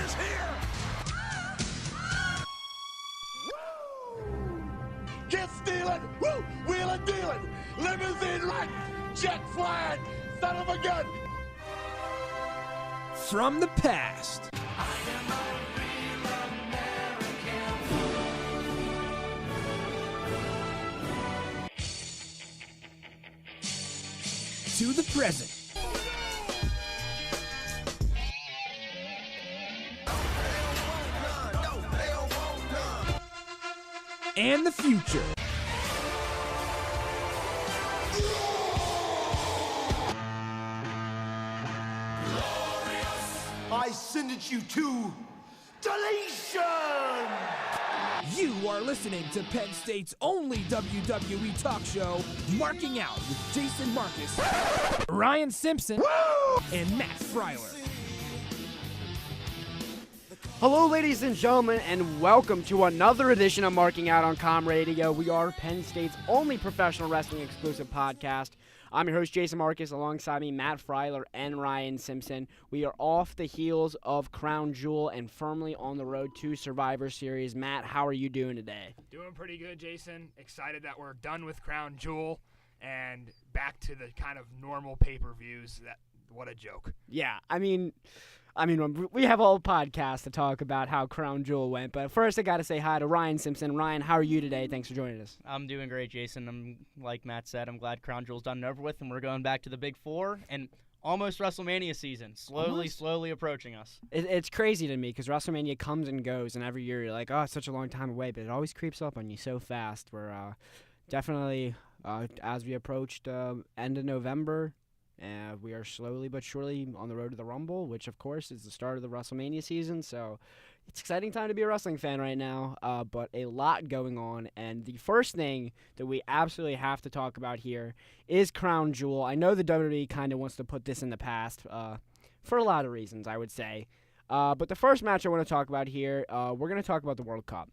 is here! Get stealing, woo, wheeling, dealing, limousine riding, jet flying, son of a gun! From the past. To the present. And the future. I sentence you to deletion! You are listening to Penn State's only WWE talk show, Marking Out with Jason Marcus, Ryan Simpson, and Matt Freiler. Hello, ladies and gentlemen, and welcome to another edition of Marking Out on Com Radio. We are Penn State's only professional wrestling exclusive podcast. I'm your host, Jason Marcus, alongside me, Matt Freiler and Ryan Simpson. We are off the heels of Crown Jewel and firmly on the road to Survivor Series. Matt, how are you doing today? Doing pretty good, Jason. Excited that we're done with Crown Jewel and back to the kind of normal pay-per-views. What a joke. Yeah, I mean, we have a whole podcast to talk about how Crown Jewel went, but first I got to say hi to Ryan Simpson. Ryan, how are you today? Thanks for joining us. I'm doing great, Jason. Like Matt said, I'm glad Crown Jewel's done and over with, and we're going back to the Big Four and almost WrestleMania season. Slowly approaching us. It's crazy to me because WrestleMania comes and goes, and every year you're like, oh, it's such a long time away, but it always creeps up on you so fast. We're definitely, as we approached end of November, we are slowly but surely on the road to the Rumble, which, of course, is the start of the WrestleMania season. So it's an exciting time to be a wrestling fan right now, but a lot going on. And the first thing that we absolutely have to talk about here is Crown Jewel. I know the WWE kind of wants to put this in the past for a lot of reasons, I would say. But the first match I want to talk about here, we're going to talk about the World Cup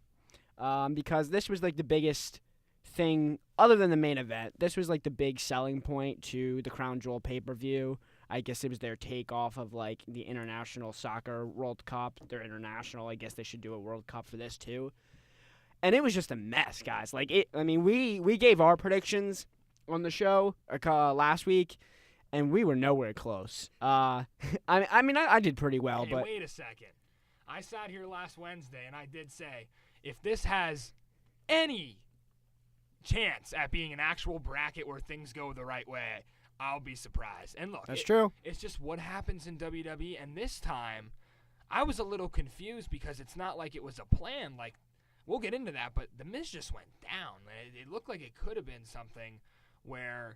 because this was like the biggest thing other than the main event. This was like the big selling point to the Crown Jewel pay-per-view. I guess it was their takeoff of like the International Soccer World Cup. They're international. I guess they should do a World Cup for this too. And it was just a mess, guys. We gave our predictions on the show last week, and we were nowhere close. I did pretty well, Hey, but wait a second. I sat here last Wednesday and I did say, if this has any chance at being an actual bracket where things go the right way, I'll be surprised. And look, that's true. It's just what happens in WWE, and this time I was a little confused because it's not like it was a plan. Like, we'll get into that, but The Miz just went down. It looked like it could have been something where,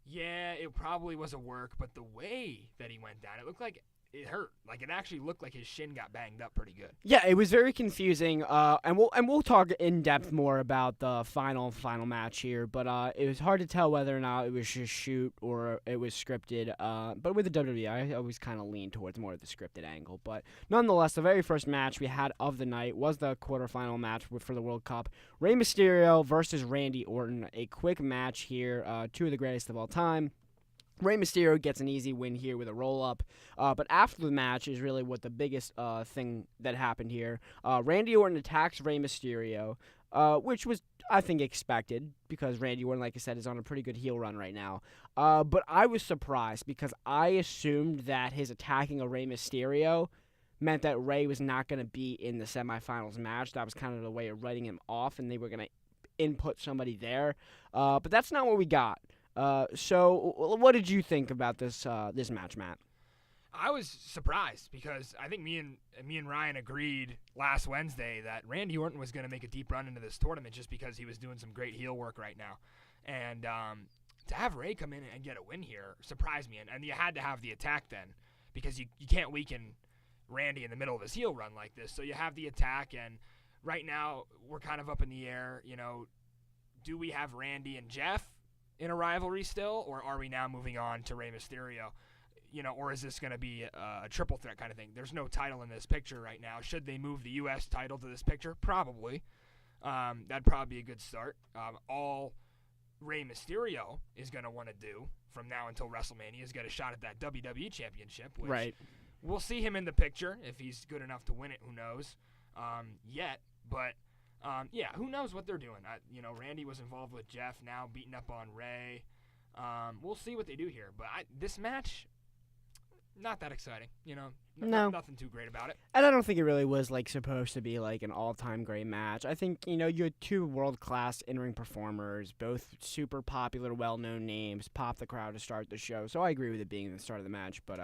yeah, it probably was a work, but the way that he went down, it looked like it hurt. Like, it actually looked like his shin got banged up pretty good. Yeah, it was very confusing, and we'll talk in depth more about the final match here. But it was hard to tell whether or not it was just shoot or it was scripted. But with the WWE, I always kind of lean towards more of the scripted angle. But nonetheless, the very first match we had of the night was the quarterfinal match for the World Cup: Rey Mysterio versus Randy Orton. A quick match here, two of the greatest of all time. Rey Mysterio gets an easy win here with a roll-up, but after the match is really what the biggest thing that happened here. Randy Orton attacks Rey Mysterio, which was, I think, expected because Randy Orton, like I said, is on a pretty good heel run right now. But I was surprised because I assumed that his attacking of Rey Mysterio meant that Rey was not going to be in the semifinals match. That was kind of the way of writing him off, and they were going to input somebody there. But that's not what we got. So what did you think about this match, Matt? I was surprised because I think me and Ryan agreed last Wednesday that Randy Orton was going to make a deep run into this tournament just because he was doing some great heel work right now. And to have Rey come in and get a win here surprised me. And you had to have the attack then because you can't weaken Randy in the middle of his heel run like this. So you have the attack, and right now we're kind of up in the air. You know, do we have Randy and Jeff in a rivalry still, or are we now moving on to Rey Mysterio? You know, or is this going to be a triple threat kind of thing? There's no title in this picture right now. Should they move the U.S. title to this picture? Probably. That'd probably be a good start. All Rey Mysterio is going to want to do from now until WrestleMania is get a shot at that WWE Championship, which right. we'll see him in the picture. If he's good enough to win it, who knows yet. But, yeah, who knows what they're doing. Randy was involved with Jeff, now beating up on Ray. We'll see what they do here. But this match, not that exciting. No. Nothing too great about it. And I don't think it really was supposed to be an all-time great match. I think you had two world-class in-ring performers, both super popular, well-known names, pop the crowd to start the show. So I agree with it being the start of the match. But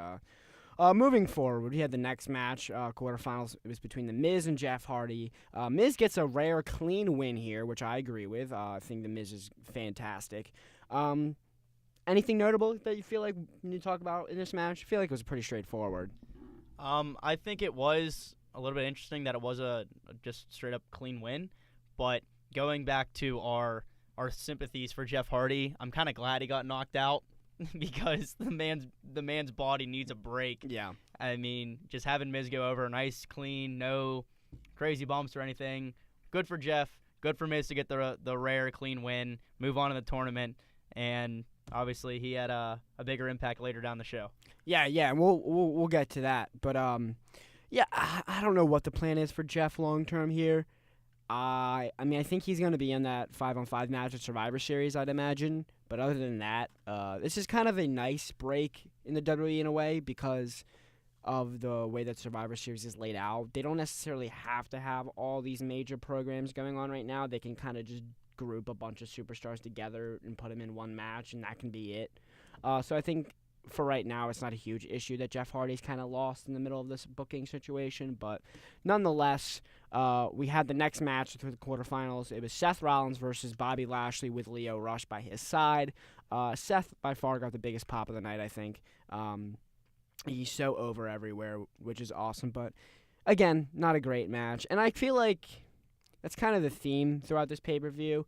moving forward, we had the next match, quarterfinals. It was between The Miz and Jeff Hardy. Miz gets a rare, clean win here, which I agree with. I think The Miz is fantastic. Anything notable that you feel like when you talk about in this match? I feel like it was pretty straightforward. I think it was a little bit interesting that it was a just straight up clean win, but going back to our sympathies for Jeff Hardy, I'm kind of glad he got knocked out because the man's body needs a break. Yeah. I mean, just having Miz go over, nice, clean, no crazy bumps or anything. Good for Jeff. Good for Miz to get the rare, clean win, move on to the tournament, and obviously he had a bigger impact later down the show. Yeah, we'll get to that. But yeah, I don't know what the plan is for Jeff long term here. I mean, I think he's going to be in that 5-on-5 match at Survivor Series, I'd imagine. But other than that, this is kind of a nice break in the WWE in a way because of the way that Survivor Series is laid out. They don't necessarily have to have all these major programs going on right now. They can kind of just group a bunch of superstars together and put them in one match, and that can be it. So I think for right now, it's not a huge issue that Jeff Hardy's kind of lost in the middle of this booking situation. But nonetheless, we had the next match through the quarterfinals. It was Seth Rollins versus Bobby Lashley with Lio Rush by his side. Seth by far got the biggest pop of the night, I think. He's so over everywhere, which is awesome. But again, not a great match. And I feel like that's kind of the theme throughout this pay-per-view.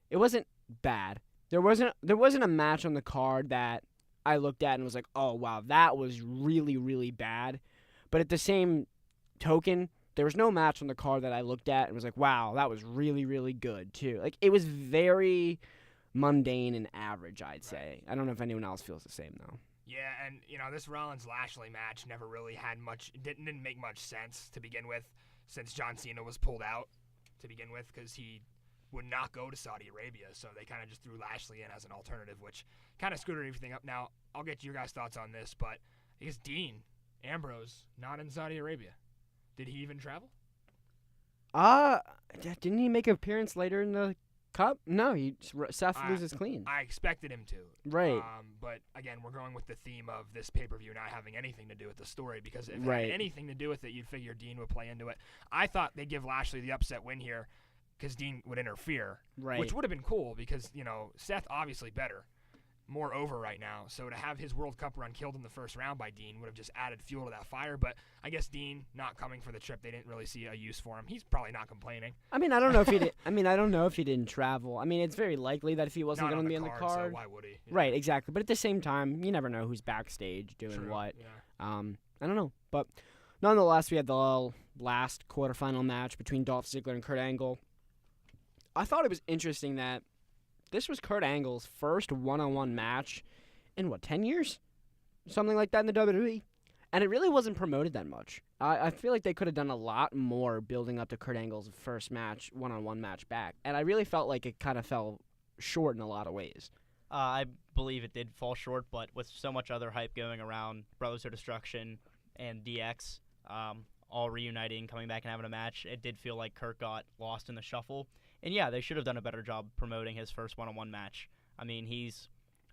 It wasn't bad. There wasn't a match on the card that I looked at and was like, oh, wow, that was really, really bad. But at the same token, there was no match on the card that I looked at and was like, wow, that was really, really good, too. Like, it was very mundane and average, I'd say. I don't know if anyone else feels the same, though. Yeah, and, this Rollins-Lashley match never really had much – didn't make much sense to begin with since John Cena was pulled out to begin with because he would not go to Saudi Arabia. So they kind of just threw Lashley in as an alternative, which kind of screwed everything up. Now, I'll get your guys' thoughts on this, but I guess Dean Ambrose not in Saudi Arabia. Did he even travel? Didn't he make an appearance later in the Cup? No, Seth loses clean. I expected him to. Right. But again, we're going with the theme of this pay-per-view not having anything to do with the story because if it had anything to do with it, you'd figure Dean would play into it. I thought they'd give Lashley the upset win here because Dean would interfere, which would have been cool because, Seth obviously better, more over right now. So to have his World Cup run killed in the first round by Dean would have just added fuel to that fire. But I guess Dean not coming for the trip, they didn't really see a use for him. He's probably not complaining. I mean, I don't know if he did. I mean, I don't know if he didn't travel. I mean, it's very likely that if he wasn't going to be on the card, so why would he? Right, exactly. But at the same time, you never know who's backstage doing what. Yeah. I don't know. But nonetheless, we had the last quarterfinal match between Dolph Ziggler and Kurt Angle. I thought it was interesting that this was Kurt Angle's first one-on-one match in, 10 years? Something like that in the WWE. And it really wasn't promoted that much. I feel like they could have done a lot more building up to Kurt Angle's first match, one-on-one match back. And I really felt like it kind of fell short in a lot of ways. I believe it did fall short, but with so much other hype going around, Brothers of Destruction and DX all reuniting, coming back and having a match, it did feel like Kurt got lost in the shuffle. And yeah, they should have done a better job promoting his first one-on-one match. I mean,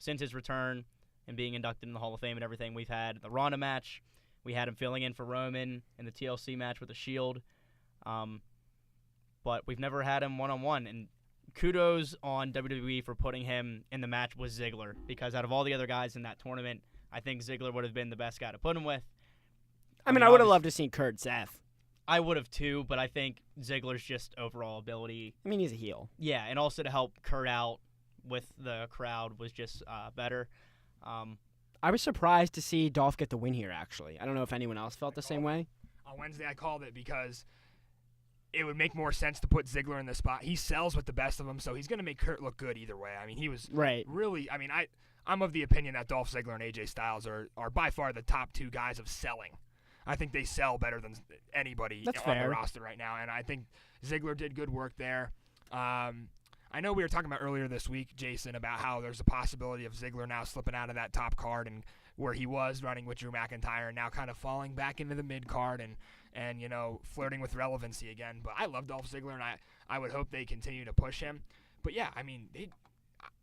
since his return and being inducted in the Hall of Fame and everything, we've had the Ronda match. We had him filling in for Roman in the TLC match with the Shield. But we've never had him one-on-one. And kudos on WWE for putting him in the match with Ziggler, because out of all the other guys in that tournament, I think Ziggler would have been the best guy to put him with. I mean, I would have loved to see Kurt Seth. I would have too, but I think Ziggler's just overall ability. I mean, he's a heel. Yeah, and also to help Kurt out with the crowd was just better. I was surprised to see Dolph get the win here, actually. I don't know if anyone else felt the same way. On Wednesday, I called it because it would make more sense to put Ziggler in the spot. He sells with the best of them, so he's going to make Kurt look good either way. I mean, he was really – I mean, I'm of the opinion that Dolph Ziggler and AJ Styles are by far the top two guys of selling. I think they sell better than anybody That's on fair. the roster right now, and I think Ziggler did good work there. I know we were talking about earlier this week, Jason, about how there's a possibility of Ziggler now slipping out of that top card and where he was running with Drew McIntyre and now kind of falling back into the mid card and flirting with relevancy again. But I love Dolph Ziggler, and I would hope they continue to push him. But yeah, I mean,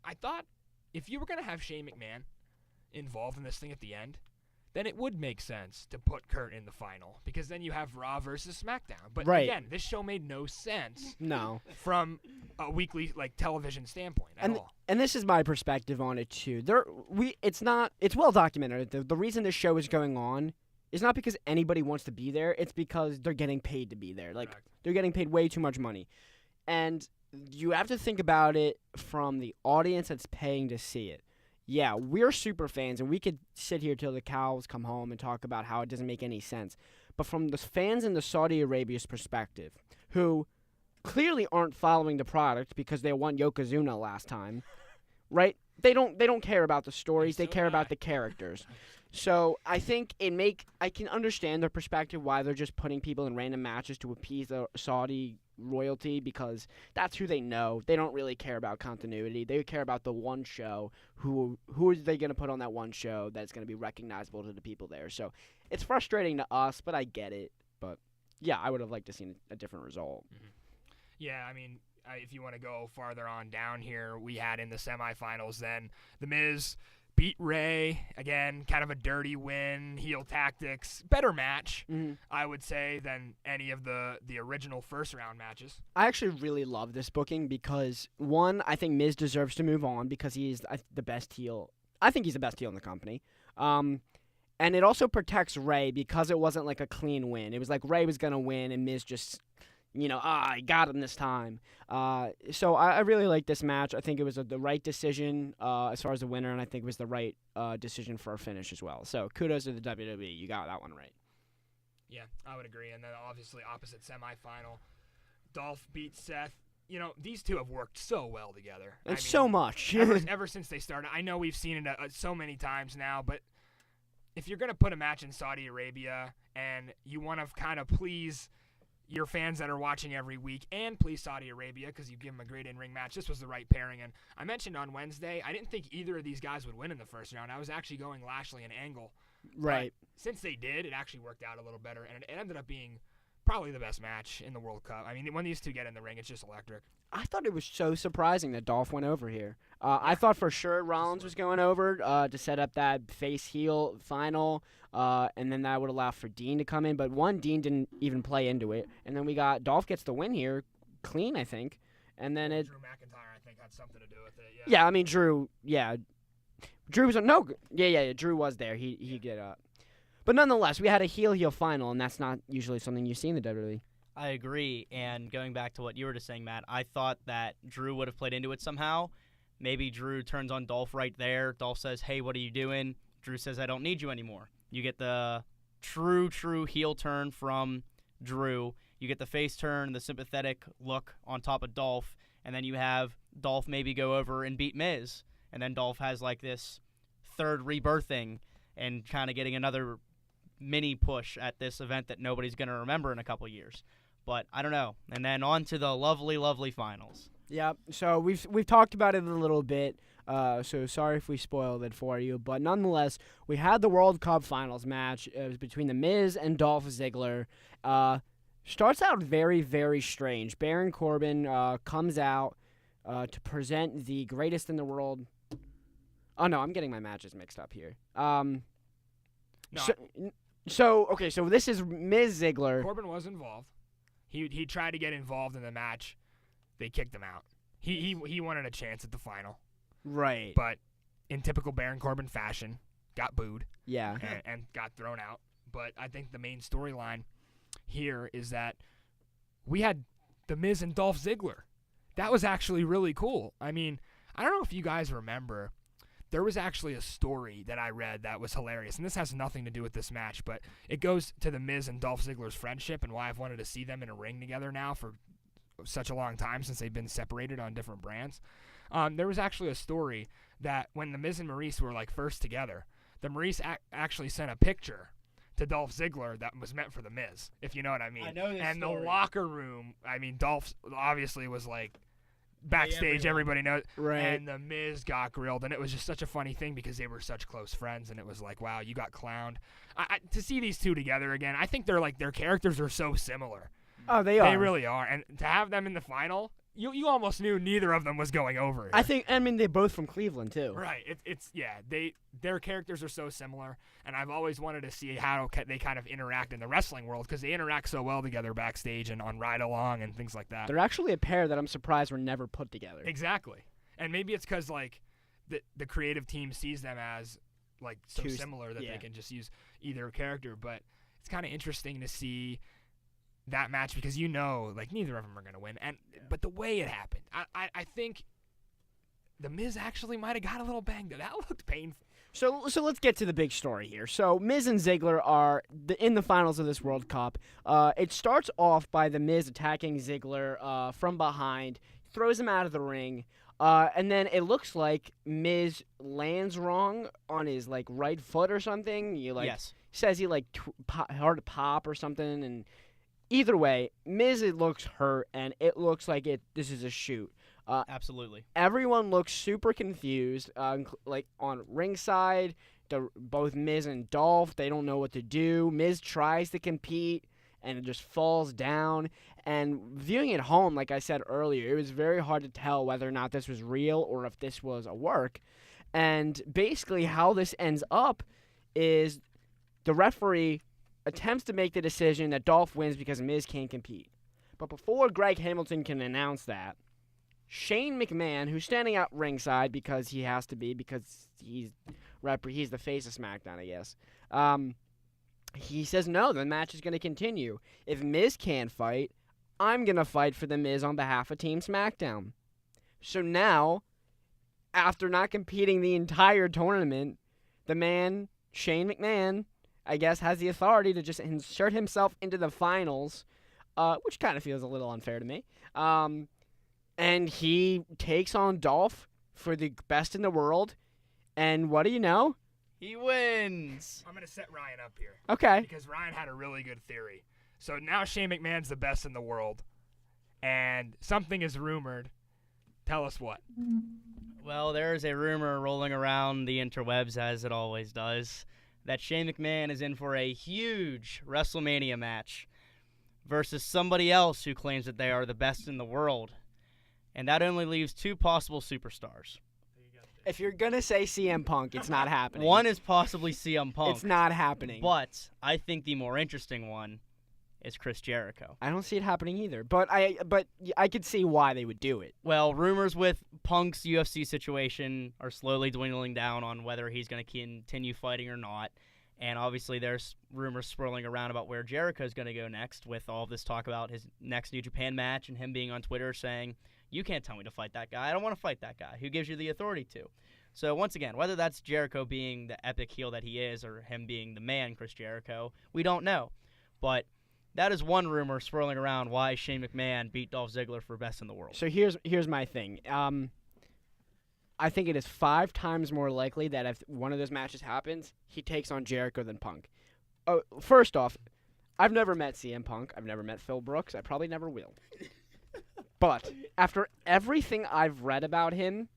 I thought if you were going to have Shane McMahon involved in this thing at the end, then it would make sense to put Kurt in the final because then you have Raw versus SmackDown. But again, this show made no sense. No. From a weekly television standpoint at all. And this is my perspective on it too. It's well documented. The reason this show is going on is not because anybody wants to be there. It's because they're getting paid to be there. Correct. They're getting paid way too much money, and you have to think about it from the audience that's paying to see it. Yeah, we're super fans, and we could sit here till the cows come home and talk about how it doesn't make any sense. But from the fans in the Saudi Arabia's perspective, who clearly aren't following the product because they won Yokozuna last time, right? They don't care about the stories. They care about the characters. So I think I can understand their perspective why they're just putting people in random matches to appease the Saudi royalty because that's who they know. They don't really care about continuity. They care about the one show. Who are they going to put on that one show that's going to be recognizable to the people there? So it's frustrating to us, but I get it. But yeah, I would have liked to see a different result. Mm-hmm. Yeah, I mean, if you want to go farther on down here, we had in the semifinals then The Miz beat Ray, again, kind of a dirty win, heel tactics, better match, I would say, than any of the original first-round matches. I actually really love this booking because, one, I think Miz deserves to move on because he's the best heel. I think he's the best heel in the company. And it also protects Ray because it wasn't like a clean win. It was like Ray was going to win and Miz just, I got him this time. So I really like this match. I think it was the right decision as far as the winner, and I think it was the right decision for a finish as well. So kudos to the WWE. You got that one right. Yeah, I would agree. And then obviously opposite semifinal, Dolph beats Seth. These two have worked so well together. So much. ever since they started. I know we've seen it so many times now, but if you're going to put a match in Saudi Arabia and you want to kind of please your fans that are watching every week and please Saudi Arabia because you give them a great in-ring match, this was the right pairing. And I mentioned on Wednesday, I didn't think either of these guys would win in the first round. I was actually going Lashley and Angle. Right. But since they did, it actually worked out a little better, and it ended up being probably the best match in the World Cup. I mean, when these two get in the ring, it's just electric. I thought it was so surprising that Dolph went over here. I thought for sure Rollins was going over to set up that face-heel final, and then that would allow for Dean to come in. But Dean didn't even play into it. And then we got Dolph gets the win here, clean, I think. And then Drew McIntyre, I think, had something to do with it. Yeah, I mean, Drew was Drew was there. He get up. But nonetheless, we had a heel final, and that's not usually something you see in the WWE. I agree, and going back to what you were just saying, Matt, I thought that Drew would have played into it somehow. Maybe Drew turns on Dolph right there. Dolph says, hey, what are you doing? Drew says, I don't need you anymore. You get the true heel turn from Drew. You get the face turn, the sympathetic look on top of Dolph, and then you have Dolph maybe go over and beat Miz, and then Dolph has like this third rebirthing and kind of getting another mini push at this event that nobody's going to remember in a couple years. But I don't know. And then on to the lovely, lovely finals. Yeah, so we've talked about it a little bit, so sorry if we spoiled it for you. But nonetheless, we had the World Cup Finals match. It was between The Miz and Dolph Ziggler. Starts out very, very strange. Baron Corbin comes out to present the greatest in the world. Oh, no, I'm getting my matches mixed up here. So this is Miz Ziggler. Corbin was involved. He tried to get involved in the match. They kicked him out. He wanted a chance at the final. Right. But in typical Baron Corbin fashion, got booed. Yeah. And got thrown out. But I think the main storyline here is that we had The Miz and Dolph Ziggler. That was actually really cool. I mean, I don't know if you guys remember, there was actually a story that I read that was hilarious, and this has nothing to do with this match, but it goes to The Miz and Dolph Ziggler's friendship and why I've wanted to see them in a ring together now for such a long time since they've been separated on different brands. There was actually a story that when The Miz and Maurice were like first together, the Maurice actually sent a picture to Dolph Ziggler that was meant for The Miz, if you know what I mean. I know this And story. the locker room, I mean, Dolph obviously was like backstage, everybody knows. Right. And The Miz got grilled, and it was just such a funny thing because they were such close friends, and it was like, wow, you got clowned. To see these two together again, I think their characters are so similar. Oh, they are. They really are. And to have them in the final, you almost knew neither of them was going over here. I mean, they're both from Cleveland, too. Right. Their characters are so similar, and I've always wanted to see how they kind of interact in the wrestling world because they interact so well together backstage and on Ride Along and things like that. They're actually a pair that I'm surprised were never put together. Exactly. And maybe it's because, like, the creative team sees them as, like, so similar that they can just use either character. But it's kind of interesting to see that match because like, neither of them are going to win. But the way it happened, I think The Miz actually might have got a little banged up. That looked painful. So let's get to the big story here. So Miz and Ziggler are in the finals of this World Cup. It starts off by The Miz attacking Ziggler from behind, throws him out of the ring, and then it looks like Miz lands wrong on his like right foot or something. Yes. Says he like hard to pop or something, and either way, Miz it looks hurt and it looks like this is a shoot. Absolutely. Everyone looks super confused, like on ringside. Both Miz and Dolph, they don't know what to do. Miz tries to compete, and it just falls down. And viewing at home, like I said earlier, it was very hard to tell whether or not this was real or if this was a work. And basically how this ends up is the referee attempts to make the decision that Dolph wins because Miz can't compete. But before Greg Hamilton can announce that, Shane McMahon, who's standing out ringside because he has to be, because he's the face of SmackDown, I guess. He says, no, the match is going to continue. If Miz can't fight, I'm going to fight for the Miz on behalf of Team SmackDown. So now, after not competing the entire tournament, the man, Shane McMahon, I guess, has the authority to just insert himself into the finals, which kind of feels a little unfair to me. And he takes on Dolph for the best in the world. And what do you know? He wins. I'm going to set Ryan up here. Okay. Because Ryan had a really good theory. So now Shane McMahon's the best in the world. And something is rumored. Tell us what. Well, there is a rumor rolling around the interwebs, as it always does, that Shane McMahon is in for a huge WrestleMania match versus somebody else who claims that they are the best in the world. And that only leaves two possible superstars. If you're going to say CM Punk, it's not happening. One is possibly CM Punk. It's not happening. But I think the more interesting one is Chris Jericho. I don't see it happening either. But I could see why they would do it. Well, rumors with Punk's UFC situation are slowly dwindling down on whether he's going to continue fighting or not. And obviously there's rumors swirling around about where Jericho's going to go next with all this talk about his next New Japan match and him being on Twitter saying, you can't tell me to fight that guy. I don't want to fight that guy. Who gives you the authority to? So once again, whether that's Jericho being the epic heel that he is or him being the man, Chris Jericho, we don't know. But that is one rumor swirling around why Shane McMahon beat Dolph Ziggler for best in the world. So here's my thing. I think it is 5 times more likely that if one of those matches happens, he takes on Jericho than Punk. First off, I've never met CM Punk. I've never met Phil Brooks. I probably never will. But after everything I've read about him,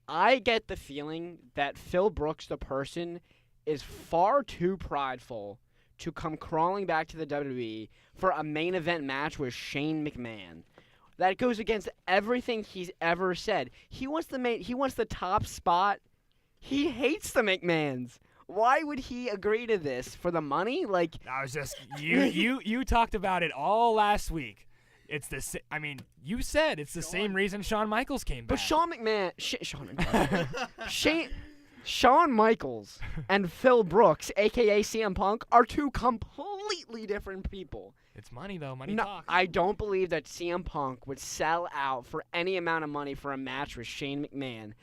I get the feeling that Phil Brooks, the person, is far too prideful to come crawling back to the WWE for a main event match with Shane McMahon. That goes against everything he's ever said. He wants the top spot. He hates the McMahons. Why would he agree to this? For the money? Like, I was just you talked about it all last week. It's you said it's the same reason Shawn Michaels came back. But Shawn Michaels and Phil Brooks, a.k.a. CM Punk, are two completely different people. It's money, though. Money No, talks. I don't believe that CM Punk would sell out for any amount of money for a match with Shane McMahon.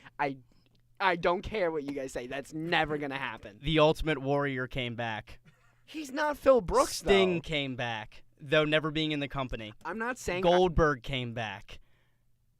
I don't care what you guys say. That's never going to happen. The Ultimate Warrior came back. He's not Phil Brooks, Sting though. came back, though never being in the company. I'm not saying... Goldberg came back.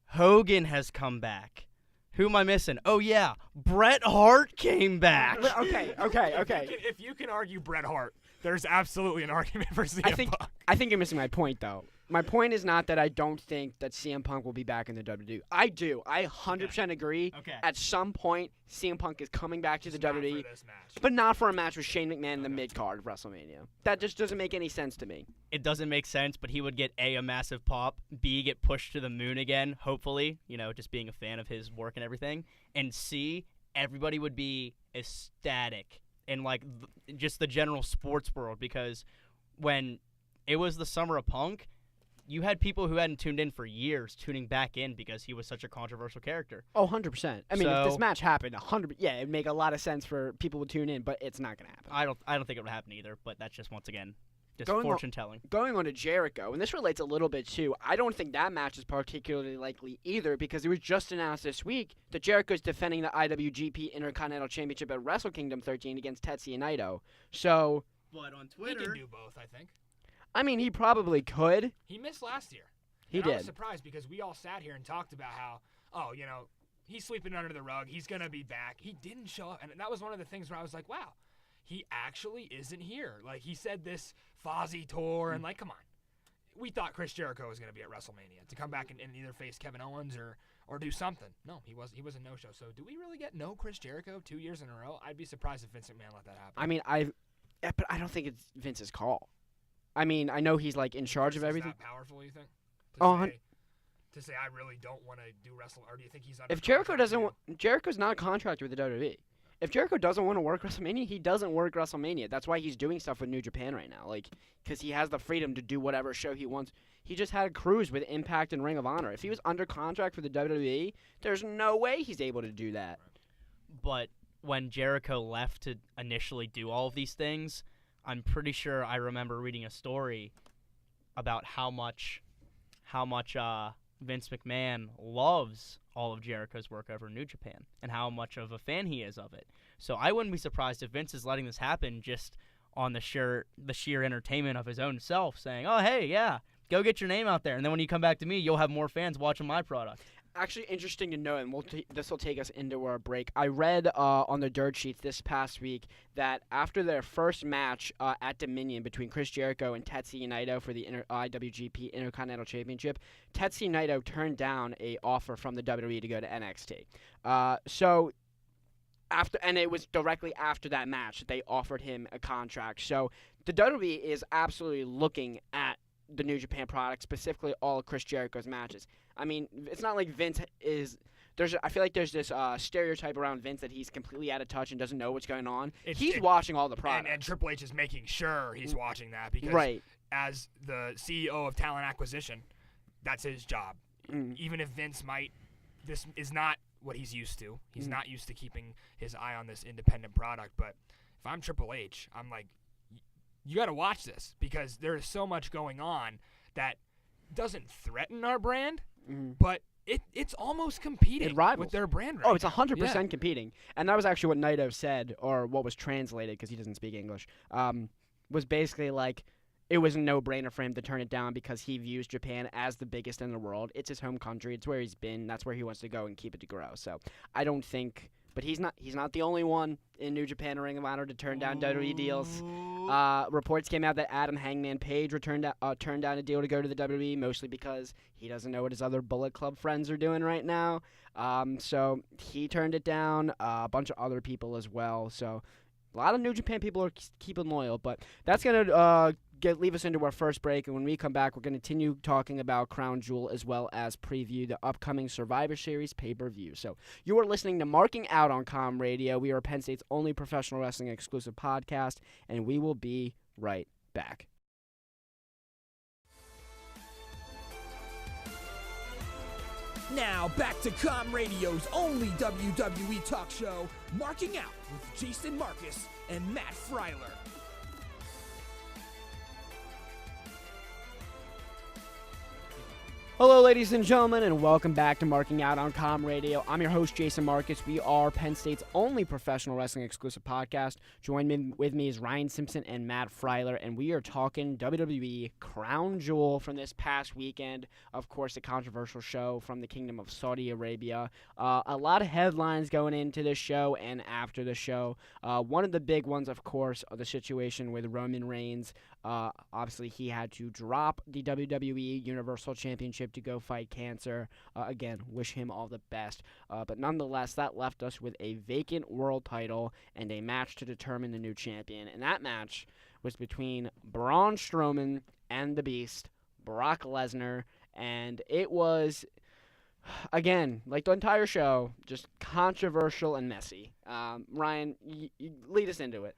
Hogan has come back. Who am I missing? Oh, yeah. Bret Hart came back. Okay. If you can argue Bret Hart, there's absolutely an argument for CM Punk. I think you're missing my point, though. My point is not that I don't think that CM Punk will be back in the WWE. I do. I 100% agree. Okay. At some point, CM Punk is coming back to the Not WWE, for this match. but not for a match with Shane McMahon in the mid-card of WrestleMania. That just doesn't make any sense to me. It doesn't make sense, but he would get A, massive pop, B, get pushed to the moon again, hopefully, just being a fan of his work and everything, and C, everybody would be ecstatic in, just the general sports world, because when it was the summer of Punk, you had people who hadn't tuned in for years tuning back in because he was such a controversial character. Oh, 100%. I mean, if this match happened, it'd make a lot of sense for people to tune in, but it's not going to happen. I don't think it would happen either, but that's just, once again, fortune telling. Going on to Jericho, and this relates a little bit too, I don't think that match is particularly likely either, because it was just announced this week that Jericho's defending the IWGP Intercontinental Championship at Wrestle Kingdom 13 against Tetsuya Naito. So, but on He Twitter, can do both, I think. I mean, he probably could. He missed last year. He I did. was surprised because we all sat here and talked about how, he's sweeping under the rug. He's going to be back. He didn't show up. And that was one of the things where I was like, wow, he actually isn't here. Like, he said this Fozzy tour, and come on. We thought Chris Jericho was going to be at WrestleMania to come back and either face Kevin Owens or do something. No, he was a no-show. So do we really get no Chris Jericho 2 years in a row? I'd be surprised if Vince McMahon let that happen. I mean, but I don't think it's Vince's call. I mean, I know he's in charge of everything. Is that powerful, you think? To say I really don't want to do wrestle, or do you think he's under? If Jericho doesn't, Jericho's not a contractor with the WWE. If Jericho doesn't want to work WrestleMania, he doesn't work WrestleMania. That's why he's doing stuff with New Japan right now, because he has the freedom to do whatever show he wants. He just had a cruise with Impact and Ring of Honor. If he was under contract for the WWE, there's no way he's able to do that. But when Jericho left to initially do all of these things, I'm pretty sure I remember reading a story about how much Vince McMahon loves all of Jericho's work over New Japan and how much of a fan he is of it. So I wouldn't be surprised if Vince is letting this happen just on the sheer entertainment of his own self, saying, "Oh, hey, yeah, go get your name out there, and then when you come back to me, you'll have more fans watching my product." Actually, interesting to know, and this will take us into our break. I read on the dirt sheets this past week that after their first match at Dominion between Chris Jericho and Tetsuya Naito for the IWGP Intercontinental Championship, Tetsuya Naito turned down a offer from the WWE to go to NXT. And it was directly after that match that they offered him a contract. So the WWE is absolutely looking at the New Japan product, specifically all of Chris Jericho's matches. I mean, it's not like Vince is. I feel like there's this stereotype around Vince that he's completely out of touch and doesn't know what's going on. He's watching all the products. And Triple H is making sure he's watching that because as the CEO of talent acquisition, that's his job. Even if Vince this is not what he's used to. He's not used to keeping his eye on this independent product. But if I'm Triple H, I'm like, you got to watch this because there is so much going on that doesn't threaten our brand, but it's almost competing with their brand right it's 100% competing. And that was actually what Naito said, or what was translated because he doesn't speak English, was basically like it was a no-brainer for him to turn it down because he views Japan as the biggest in the world. It's his home country. It's where he's been. That's where he wants to go and keep it to grow. So I don't think – but he's not the only one in New Japan or Ring of Honor to turn down WWE deals. Reports came out that Adam Hangman Page turned down a deal to go to the WWE, mostly because he doesn't know what his other Bullet Club friends are doing right now. So he turned it down. A bunch of other people as well. So a lot of New Japan people are keeping loyal. But that's going to leave us into our first break. And when we come back, we're going to continue talking about Crown Jewel as well as preview the upcoming Survivor Series pay-per-view. So you are listening to Marking Out on Com Radio. We are Penn State's only professional wrestling exclusive podcast, and we will be right back. Now back to Com Radio's only WWE talk show, Marking Out with Jason Marcus and Matt Freiler. Hello, ladies and gentlemen, and welcome back to Marking Out on Com Radio. I'm your host, Jason Marcus. We are Penn State's only professional wrestling exclusive podcast. Joining with me is Ryan Simpson and Matt Freiler, and we are talking WWE Crown Jewel from this past weekend. Of course, a controversial show from the Kingdom of Saudi Arabia. A lot of headlines going into this show and after the show. One of the big ones, of course, are the situation with Roman Reigns. Obviously, he had to drop the WWE Universal Championship to go fight cancer. Again, wish him all the best. But nonetheless, that left us with a vacant world title and a match to determine the new champion. And that match was between Braun Strowman and the Beast, Brock Lesnar. And it was, again, like the entire show, just controversial and messy. Ryan, you lead us into it.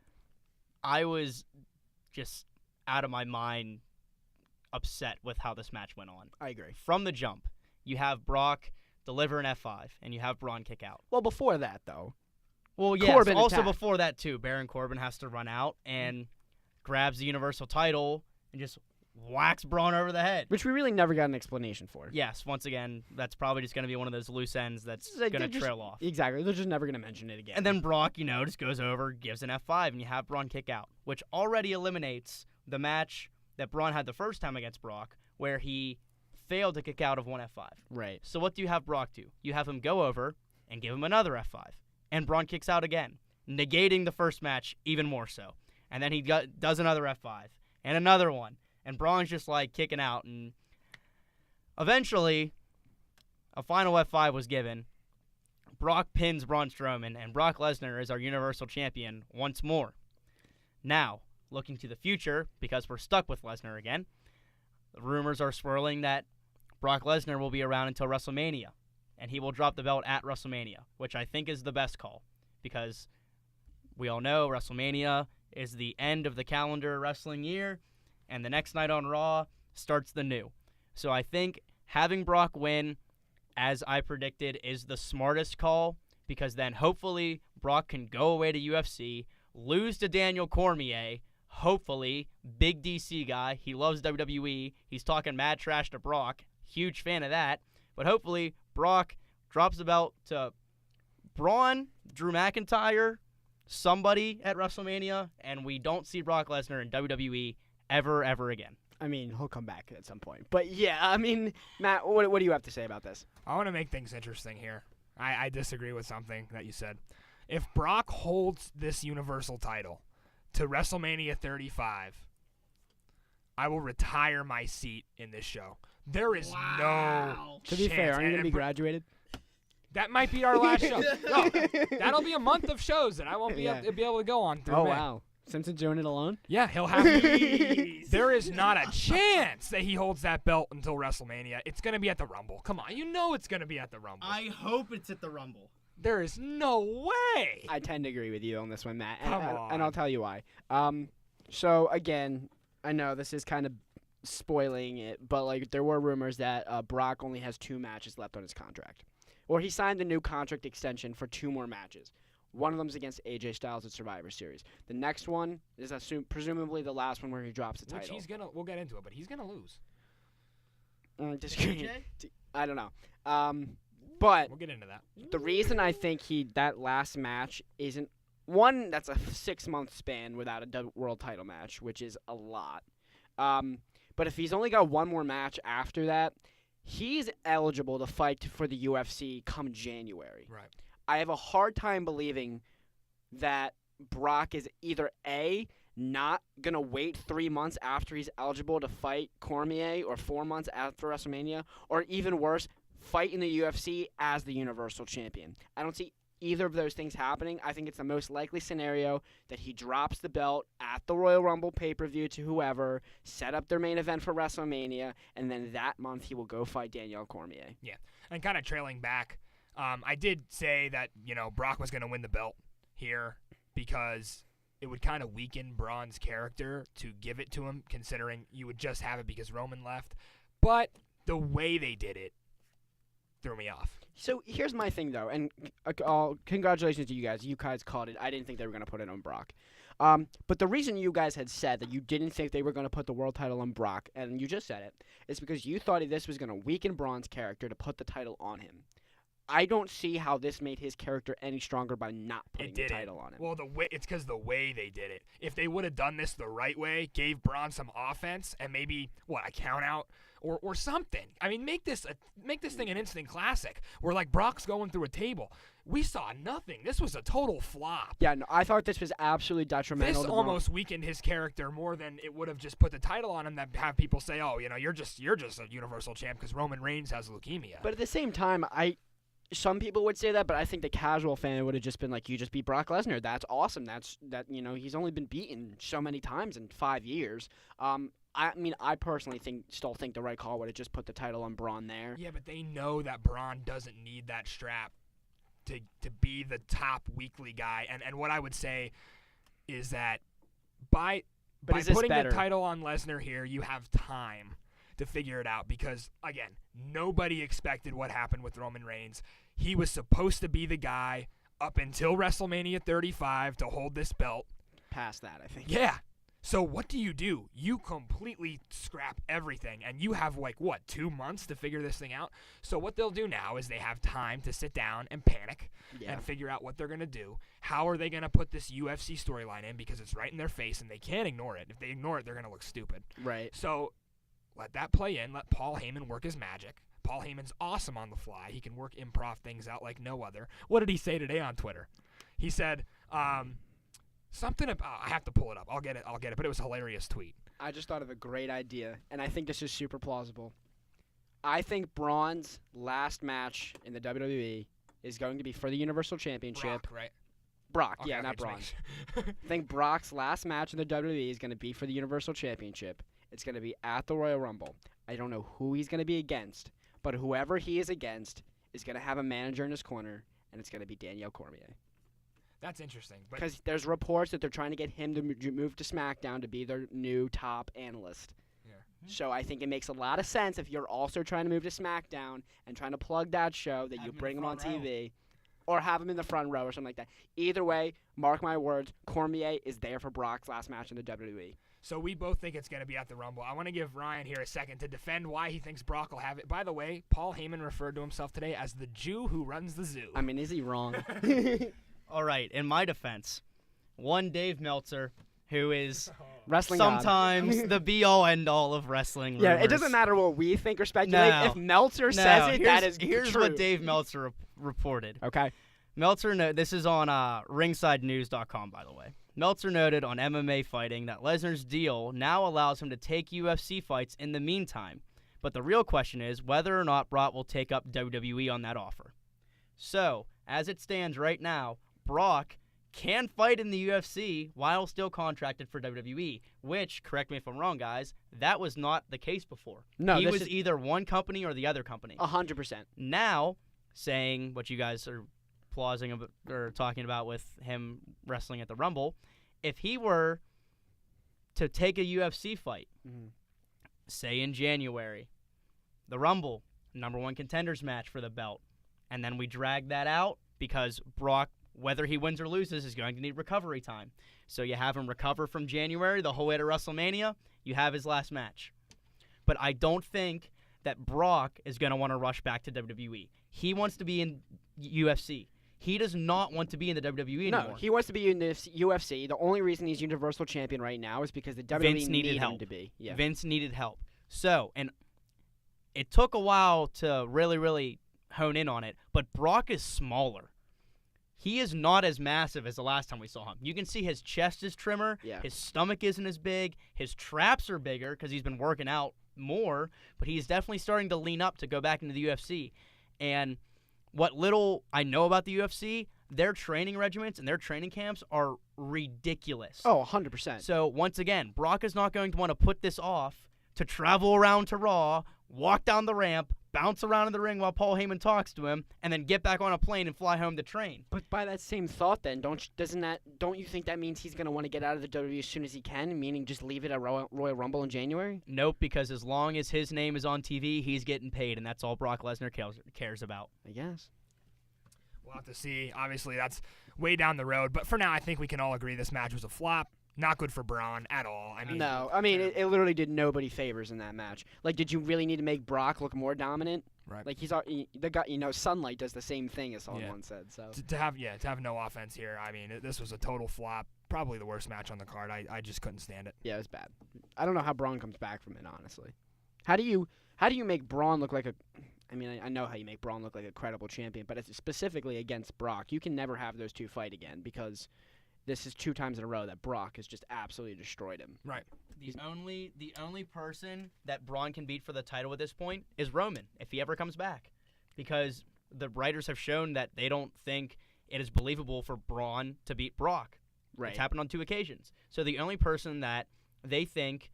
I was just out of my mind upset with how this match went on. I agree. From the jump, you have Brock deliver an F5, and you have Braun kick out. Well, before that, though. Well, yes, Corbin also attack. before that, too, Baron Corbin has to run out and grabs the Universal title and just whacks Braun over the head. Which we really never got an explanation for. Yes, once again, that's probably just going to be one of those loose ends that's Like, going they're to just- trail off. Exactly. They're just never going to mention it again. And then Brock, just goes over, gives an F5, and you have Braun kick out, which already eliminates the match that Braun had the first time against Brock, where he failed to kick out of one F5. Right. So what do you have Brock do? You have him go over and give him another F5, and Braun kicks out again, negating the first match even more so. And then he does another F5, and another one, and Braun's just like kicking out, and eventually a final F5 was given. Brock pins Braun Strowman, and Brock Lesnar is our Universal Champion once more. Now, looking to the future, because we're stuck with Lesnar again, the rumors are swirling that Brock Lesnar will be around until WrestleMania, and he will drop the belt at WrestleMania, which I think is the best call, because we all know WrestleMania is the end of the calendar wrestling year, and the next night on Raw starts the new. So I think having Brock win, as I predicted, is the smartest call, because then hopefully Brock can go away to UFC, lose to Daniel Cormier, hopefully, big DC guy, he loves WWE, he's talking mad trash to Brock, huge fan of that, but hopefully Brock drops the belt to Braun, Drew McIntyre, somebody at WrestleMania, and we don't see Brock Lesnar in WWE ever again. I mean, he'll come back at some point. But yeah, I mean, Matt, what do you have to say about this? I want to make things interesting here. I disagree with something that you said. If Brock holds this Universal title to WrestleMania 35, I will retire my seat in this show. There is no To be fair, chance. aren't you going to be graduated? That might be our last show. No, that'll be a month of shows that I won't be Yeah. able to go on through Oh, May. wow. Simpson doing it alone? Yeah, he'll have to. There is not a chance that he holds that belt until WrestleMania. It's going to be at the Rumble. Come on, you know it's going to be at the Rumble. I hope it's at the Rumble. There is no way. I tend to agree with you on this one, Matt. And, Come and I'll on. tell you why. So, again, I know this is kind of spoiling it, but, like, there were rumors that Brock only has 2 matches left on his contract. Or he signed a new contract extension for 2 more matches. One of them's against AJ Styles at Survivor Series. The next one is presumably the last one where he drops the Which title. we'll get into it, but he's gonna lose. Disagree. I don't know. But We'll get into that. the reason I think that last match isn't one, that's a 6-month span without a world title match, which is a lot. But if he's only got 1 more match after that, he's eligible to fight for the UFC come January. Right. I have a hard time believing that Brock is either A, not going to wait 3 months after he's eligible to fight Cormier, or 4 months after WrestleMania, or even worse, fight in the UFC as the Universal Champion. I don't see either of those things happening. I think it's the most likely scenario that he drops the belt at the Royal Rumble pay-per-view to whoever, set up their main event for WrestleMania, and then that month he will go fight Daniel Cormier. Yeah. And kind of trailing back, I did say that, Brock was going to win the belt here because it would kind of weaken Braun's character to give it to him, considering you would just have it because Roman left. But the way they did it threw me off. So here's my thing, though, and congratulations to you guys. You guys called it. I didn't think they were going to put it on Brock. But the reason you guys had said that you didn't think they were going to put the world title on Brock, and you just said it, is because you thought this was going to weaken Braun's character to put the title on him. I don't see how this made his character any stronger by not putting the title on him. Well, it's because the way they did it. If they would have done this the right way, gave Braun some offense, and maybe a count out or something. I mean, make this thing an instant classic where like Brock's going through a table. We saw nothing. This was a total flop. Yeah, no, I thought this was absolutely detrimental. This almost weakened his character more than it would have just put the title on him. That have people say, "Oh, you're just a Universal Champ because Roman Reigns has leukemia." But at the same time, some people would say that, but I think the casual fan would have just been like, "You just beat Brock Lesnar. That's awesome. He's only been beaten so many times in 5 years." I mean, I personally still think the right call would have just put the title on Braun there. Yeah, but they know that Braun doesn't need that strap to be the top weekly guy. And what I would say is that by putting the title on Lesnar here, you have time to figure it out because, again, nobody expected what happened with Roman Reigns. He was supposed to be the guy up until WrestleMania 35 to hold this belt. Past that, I think. Yeah. So what do? You completely scrap everything, and you have 2 months to figure this thing out. So what they'll do now is they have time to sit down and panic and figure out what they're going to do. How are they going to put this UFC storyline in because it's right in their face, and they can't ignore it. If they ignore it, they're going to look stupid. Right. So let that play in. Let Paul Heyman work his magic. Paul Heyman's awesome on the fly. He can work improv things out like no other. What did he say today on Twitter? He said, something about, I have to pull it up. I'll get it. But it was a hilarious tweet. I just thought of a great idea, and I think this is super plausible. I think Braun's last match in the WWE is going to be for the Universal Championship. Brock, right? Brock, okay, yeah, not Braun. I think Brock's last match in the WWE is going to be for the Universal Championship. It's going to be at the Royal Rumble. I don't know who he's going to be against, but whoever he is against is going to have a manager in his corner, and it's going to be Daniel Cormier. That's interesting. Because there's reports that they're trying to get him to move to SmackDown to be their new top analyst. Yeah. So I think it makes a lot of sense if you're also trying to move to SmackDown and trying to plug that show that you bring him on TV. Or have him in the front row or something like that. Either way, mark my words, Cormier is there for Brock's last match in the WWE. So we both think it's going to be at the Rumble. I want to give Ryan here a second to defend why he thinks Brock will have it. By the way, Paul Heyman referred to himself today as the Jew who runs the zoo. I mean, is he wrong? All right, in my defense, one Dave Meltzer, who is wrestling sometimes the be-all, end-all of wrestling rumors. Yeah, it doesn't matter what we think or speculate. No. If Meltzer says it, that is here's true. what Dave Meltzer reported. Okay. Meltzer, this is on ringsidenews.com, by the way. Meltzer noted on MMA Fighting that Lesnar's deal now allows him to take UFC fights in the meantime. But the real question is whether or not Brock will take up WWE on that offer. So, as it stands right now, Brock can fight in the UFC while still contracted for WWE, which, correct me if I'm wrong, guys, that was not the case before. No, he was either one company or the other company. 100%. Now, saying what you guys are talking about with him wrestling at the Rumble, if he were to take a UFC fight, say in January, the Rumble, #1 contenders match for the belt, and then we drag that out because Brock, whether he wins or loses, is going to need recovery time. So you have him recover from January the whole way to WrestleMania, you have his last match. But I don't think that Brock is going to want to rush back to WWE. He wants to be in UFC. He does not want to be in the WWE anymore. No, he wants to be in the UFC. The only reason he's Universal Champion right now is because the WWE needed him to be. Yeah. Vince needed help. So, and it took a while to really, really hone in on it, but Brock is smaller. He is not as massive as the last time we saw him. You can see his chest is trimmer. Yeah. His stomach isn't as big. His traps are bigger because he's been working out more, but he's definitely starting to lean up to go back into the UFC. And what little I know about the UFC, their training regiments and their training camps are ridiculous. Oh, 100%. So, once again, Brock is not going to want to put this off to travel around to Raw, walk down the ramp, bounce around in the ring while Paul Heyman talks to him, and then get back on a plane and fly home to train. But by that same thought, then don't you think that means he's gonna want to get out of the WWE as soon as he can, meaning just leave it at Royal Rumble in January? Nope, because as long as his name is on TV, he's getting paid, and that's all Brock Lesnar cares about. I guess. We'll have to see. Obviously, that's way down the road. But for now, I think we can all agree this match was a flop. Not good for Braun at all. No. I mean, it literally did nobody favors in that match. Like, did you really need to make Brock look more dominant? Right. Like, the guy, Sunlight does the same thing, as someone once said. So to have no offense here. I mean, this was a total flop. Probably the worst match on the card. I just couldn't stand it. Yeah, it was bad. I don't know how Braun comes back from it, honestly. How do you make Braun look like a? I mean, I know how you make Braun look like a credible champion, but it's specifically against Brock. You can never have those two fight again because this is 2 times in a row that Brock has just absolutely destroyed him. Right. The only person that Braun can beat for the title at this point is Roman, if he ever comes back. Because the writers have shown that they don't think it is believable for Braun to beat Brock. Right. It's happened on 2 occasions. So the only person that they think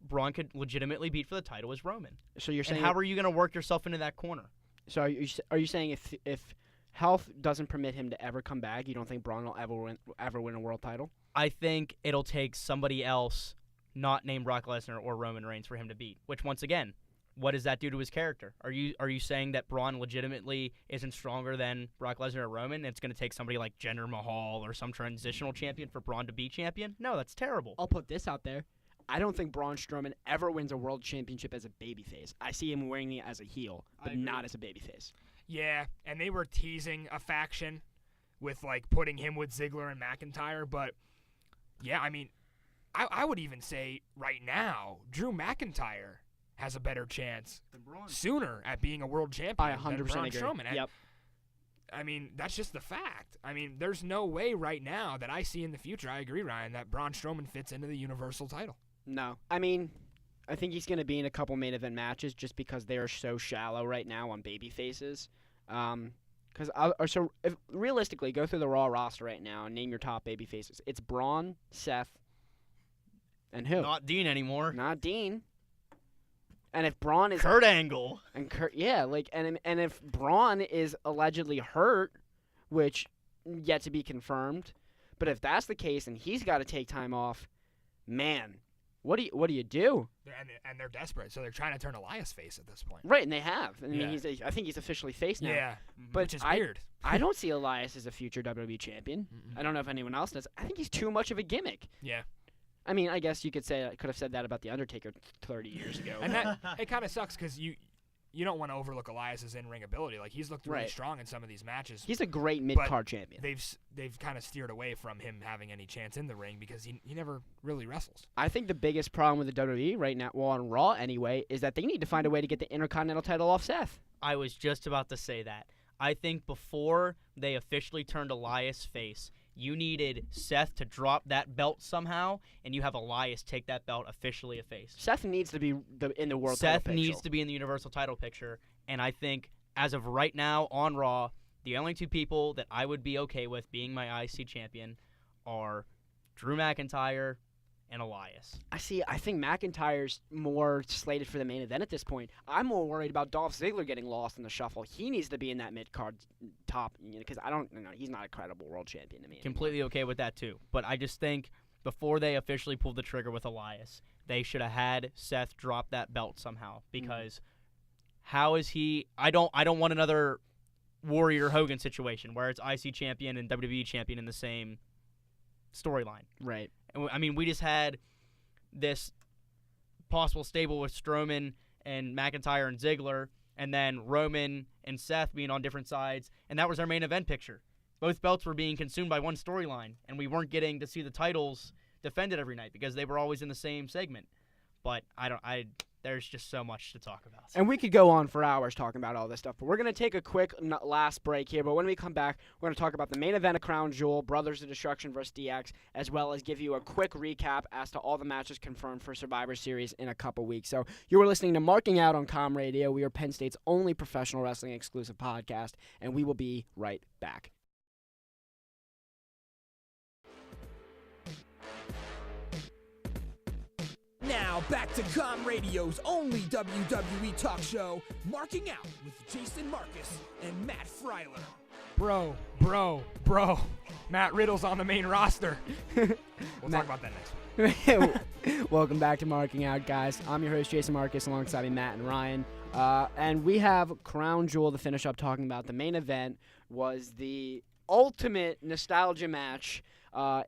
Braun could legitimately beat for the title is Roman. So you're saying, and how are you going to work yourself into that corner? So are you saying if health doesn't permit him to ever come back, you don't think Braun will ever win a world title? I think it'll take somebody else, not named Brock Lesnar or Roman Reigns, for him to beat. Which, once again, what does that do to his character? Are you saying that Braun legitimately isn't stronger than Brock Lesnar or Roman? It's going to take somebody like Jinder Mahal or some transitional champion for Braun to be champion? No, that's terrible. I'll put this out there. I don't think Braun Strowman ever wins a world championship as a babyface. I see him wearing it as a heel, but not as a babyface. Yeah, and they were teasing a faction with, like, putting him with Ziggler and McIntyre, but, yeah, I mean, I would even say right now, Drew McIntyre has a better chance sooner at being a world champion I 100% than Braun agree. Strowman. Yep. I mean, that's just the fact. I mean, there's no way right now that I see in the future, I agree, Ryan, that Braun Strowman fits into the Universal title. No. I mean, I think he's going to be in a couple main event matches just because they are so shallow right now on baby faces. If realistically, go through the Raw roster right now and name your top baby faces. It's Braun, Seth, and who? Not Dean anymore. Not Dean. And if Braun is Kurt Angle. and Kurt, yeah, like and if Braun is allegedly hurt, which yet to be confirmed, but if that's the case and he's got to take time off, man. What do you do? And they're desperate, so they're trying to turn Elias face at this point. Right, and they have. I mean, Yeah. I think he's officially face now. Yeah, but which is weird. I don't see Elias as a future WWE champion. I don't know if anyone else does. I think he's too much of a gimmick. Yeah. I mean, I guess you could say I could have said that about the Undertaker 30 years ago. And that it kind of sucks because you don't want to overlook Elias's in-ring ability. Like, he's looked really Right. strong in some of these matches. He's a great mid-card champion. They've kind of steered away from him having any chance in the ring because he never really wrestles. I think the biggest problem with the WWE right now, well, on Raw anyway, is that they need to find a way to get the Intercontinental title off Seth. I was just about to say that. I think before they officially turned Elias face, you needed Seth to drop that belt somehow, and you have Elias take that belt officially a face. Seth needs to be in the world title Seth picture. needs to be in the Universal title picture, and I think as of right now on Raw, the only 2 people that I would be okay with being my IC champion are Drew McIntyre and Elias. I think McIntyre's more slated for the main event at this point. I'm more worried about Dolph Ziggler getting lost in the shuffle. He needs to be in that mid-card top, because he's not a credible world champion to me anymore. Completely okay with that too. But I just think before they officially pulled the trigger with Elias, they should have had Seth drop that belt somehow, because how is he I don't want another Warrior Hogan situation where it's IC champion and WWE champion in the same storyline. Right. I mean, we just had this possible stable with Strowman and McIntyre and Ziggler, and then Roman and Seth being on different sides, and that was our main event picture. Both belts were being consumed by one storyline, and we weren't getting to see the titles defended every night because they were always in the same segment. But there's just so much to talk about. And we could go on for hours talking about all this stuff, but we're going to take a quick last break here. But when we come back, we're going to talk about the main event of Crown Jewel, Brothers of Destruction versus DX, as well as give you a quick recap as to all the matches confirmed for Survivor Series in a couple weeks. So you were listening to Marking Out on Com Radio. We are Penn State's only professional wrestling exclusive podcast, and we will be right back. Now now back to Com Radio's only WWE talk show, Marking Out with Jason Marcus and Matt Freiler. Bro. Matt Riddle's on the main roster. We'll talk about that next week. Welcome back to Marking Out, guys. I'm your host, Jason Marcus, alongside me, Matt and Ryan. And we have Crown Jewel to finish up talking about. The main event was the ultimate nostalgia match.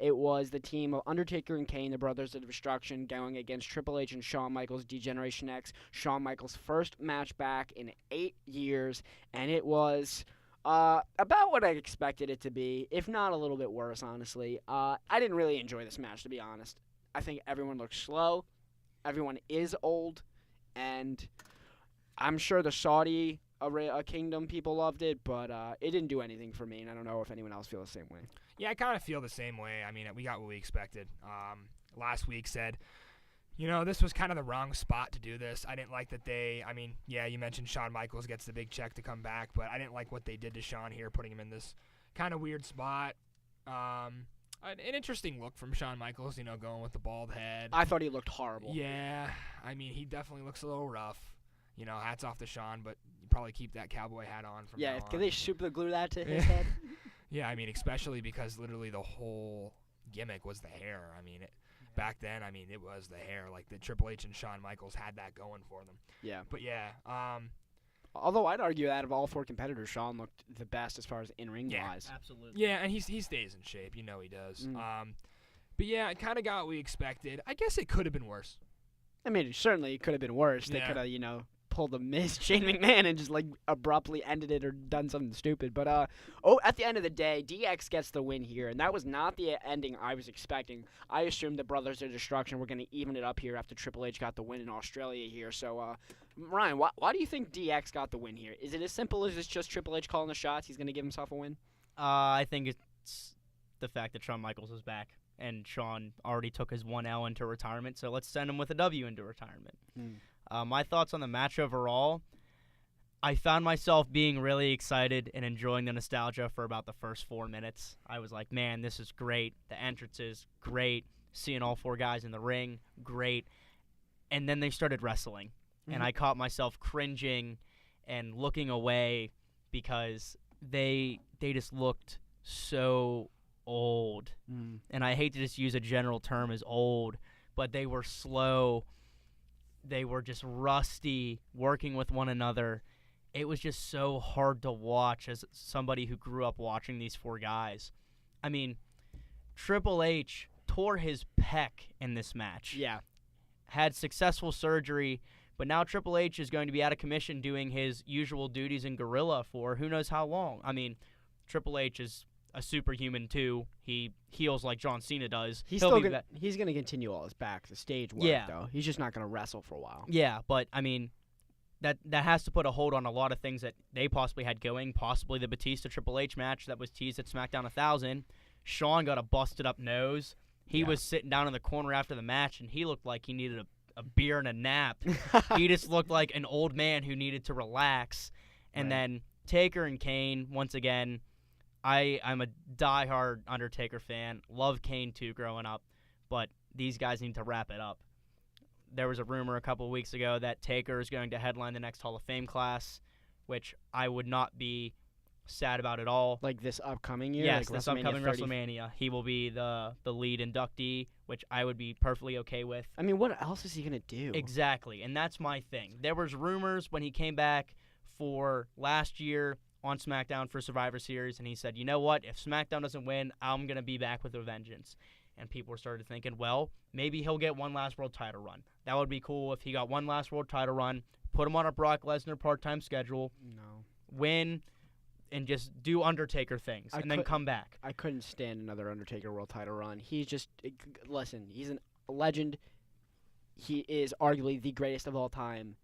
It was the team of Undertaker and Kane, the Brothers of Destruction, going against Triple H and Shawn Michaels, D-Generation X. Shawn Michaels' first match back in 8 years, and it was about what I expected it to be, if not a little bit worse, honestly. I didn't really enjoy this match, to be honest. I think everyone looked slow. Everyone is old, and I'm sure the Saudi Kingdom people loved it, but it didn't do anything for me, and I don't know if anyone else feels the same way. Yeah, I kind of feel the same way. I mean, we got what we expected. Last week said, this was kind of the wrong spot to do this. I didn't like that you mentioned Shawn Michaels gets the big check to come back, but I didn't like what they did to Shawn here, putting him in this kind of weird spot. An interesting look from Shawn Michaels, going with the bald head. I thought he looked horrible. Yeah, I mean, he definitely looks a little rough. Hats off to Shawn, but you probably keep that cowboy hat on from now on. Can they super glue that to his head? Yeah, I mean, especially because literally the whole gimmick was the hair. I mean, back then, it was the hair. Like, the Triple H and Shawn Michaels had that going for them. Yeah. But, yeah. Although I'd argue out of all four competitors, Shawn looked the best as far as in-ring wise. Absolutely. Yeah, and he stays in shape. He does. But, yeah, it kind of got what we expected. I guess it could have been worse. I mean, certainly it could have been worse. They could have, pulled the Miz Shane McMahon and just abruptly ended it or done something stupid. But at the end of the day, DX gets the win here, and that was not the ending I was expecting. I assumed the Brothers of Destruction were going to even it up here after Triple H got the win in Australia here. So, Ryan, why do you think DX got the win here? Is it as simple as it's just Triple H calling the shots? He's going to give himself a win? I think it's the fact that Shawn Michaels is back. And Shawn already took his 1L into retirement, so let's send him with a W into retirement. My thoughts on the match overall, I found myself being really excited and enjoying the nostalgia for about the first 4 minutes. I was like, man, this is great. The entrances, great. Seeing all four guys in the ring, great. And then they started wrestling, and I caught myself cringing and looking away because they just looked so old. And I hate to just use a general term as old, but they were slow. They were just rusty, working with one another. It was just so hard to watch as somebody who grew up watching these four guys. I mean, Triple H tore his pec in this match. Yeah. Had successful surgery, but now Triple H is going to be out of commission doing his usual duties in Gorilla for who knows how long. I mean, Triple H is a superhuman too. He heals like John Cena does. He's going to continue all his back to stage work, Yeah. though. He's just not going to wrestle for a while. Yeah, but I mean, that has to put a hold on a lot of things that they possibly had going. Possibly the Batista Triple H match that was teased at SmackDown 1000. Shawn got a busted up nose. He was sitting down in the corner after the match, and he looked like he needed a beer and a nap. He just looked like an old man who needed to relax. And then Taker and Kane, once again, I'm a diehard Undertaker fan. Love Kane too growing up, but these guys need to wrap it up. There was a rumor a couple of weeks ago that Taker is going to headline the next Hall of Fame class, which I would not be sad about at all. Like this upcoming year? Yes, like this upcoming WrestleMania. He will be the lead inductee, which I would be perfectly okay with. I mean, what else is he going to do? Exactly, and that's my thing. There was rumors when he came back for last year on SmackDown for Survivor Series, and he said, you know what, if SmackDown doesn't win, I'm going to be back with a vengeance. And people started thinking, well, maybe he'll get one last world title run. That would be cool if he got one last world title run, put him on a Brock Lesnar part-time schedule, win, and just do Undertaker things, and then come back. I couldn't stand another Undertaker world title run. He's just, listen, he's a legend. He is arguably the greatest of all time,